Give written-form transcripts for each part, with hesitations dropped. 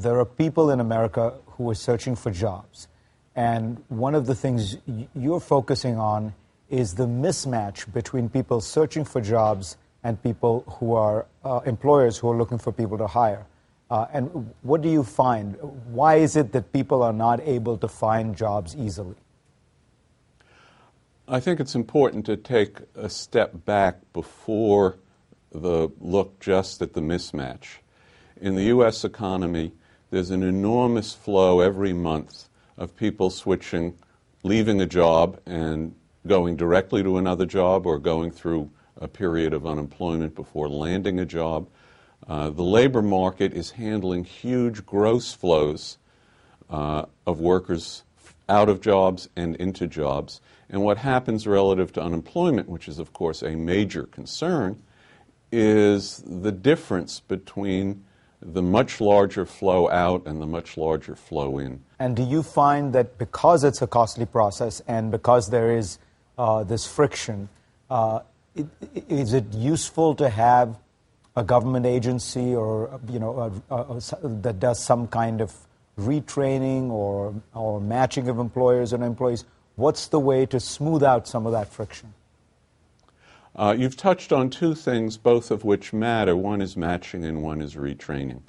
there are people in America who are searching for jobs. And one of the things you're focusing on is the mismatch between people searching for jobs and people who are employers who are looking for people to hire. And what do you find? Why is it that people are not able to find jobs easily? I think it's important to take a step back before the look just at the mismatch. In the U.S. economy, there's an enormous flow every month of people switching, leaving a job and going directly to another job or going through a period of unemployment before landing a job. The labor market is handling huge gross flows of workers out of jobs and into jobs. And what happens relative to unemployment, which is, of course, a major concern, is the difference between the much larger flow out and the much larger flow in. And do you find that because it's a costly process and because there is this friction, is it useful to have a government agency or that does some kind of retraining or matching of employers and employees? What's the way to smooth out some of that friction? You've touched on two things, both of which matter. One is matching and one is retraining.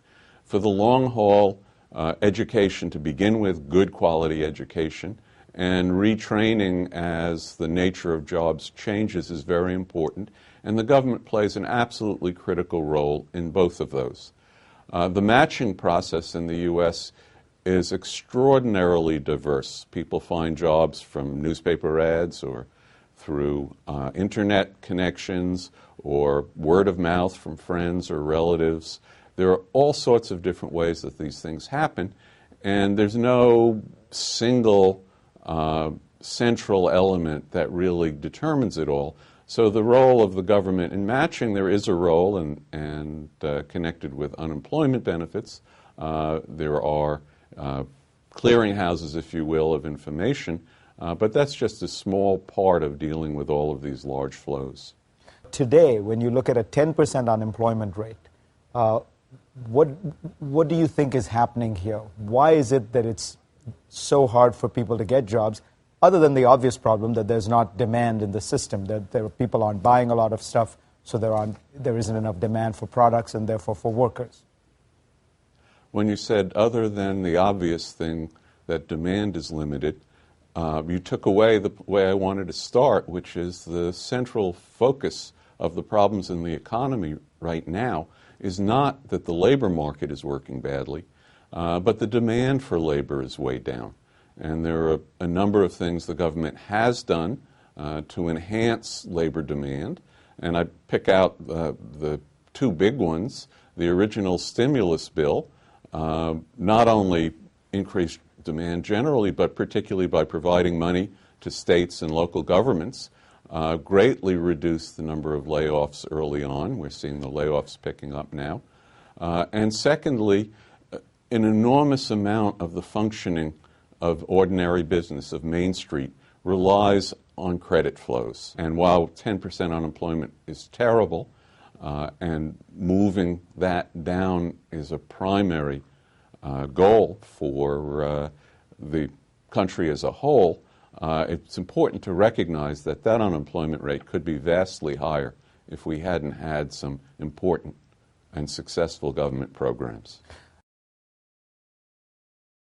For the long haul, education to begin with, good quality education, and retraining as the nature of jobs changes is very important, and the government plays an absolutely critical role in both of those. The matching process in the U.S. is extraordinarily diverse. People find jobs from newspaper ads or through internet connections or word of mouth from friends or relatives. There are all sorts of different ways that these things happen, and there's no single central element that really determines it all. So the role of the government in matching, there is a role, and connected with unemployment benefits. There are clearinghouses, if you will, of information, but that's just a small part of dealing with all of these large flows. Today, when you look at a 10% unemployment rate, what do you think is happening here? Why is it that it's so hard for people to get jobs, other than the obvious problem that there's not demand in the system, that people aren't buying a lot of stuff, so there isn't enough demand for products and therefore for workers? When you said other than the obvious thing that demand is limited, you took away the way I wanted to start, which is the central focus of the problems in the economy right now is not that the labor market is working badly, but the demand for labor is way down. And there are a number of things the government has done to enhance labor demand. And I pick out the two big ones. The original stimulus bill not only increased demand generally, but particularly by providing money to states and local governments, greatly reduced the number of layoffs early on. We're seeing the layoffs picking up now. And secondly, an enormous amount of the functioning of ordinary business, of Main Street, relies on credit flows. And while 10% unemployment is terrible, and moving that down is a primary goal for the country as a whole, it's important to recognize that that unemployment rate could be vastly higher if we hadn't had some important and successful government programs.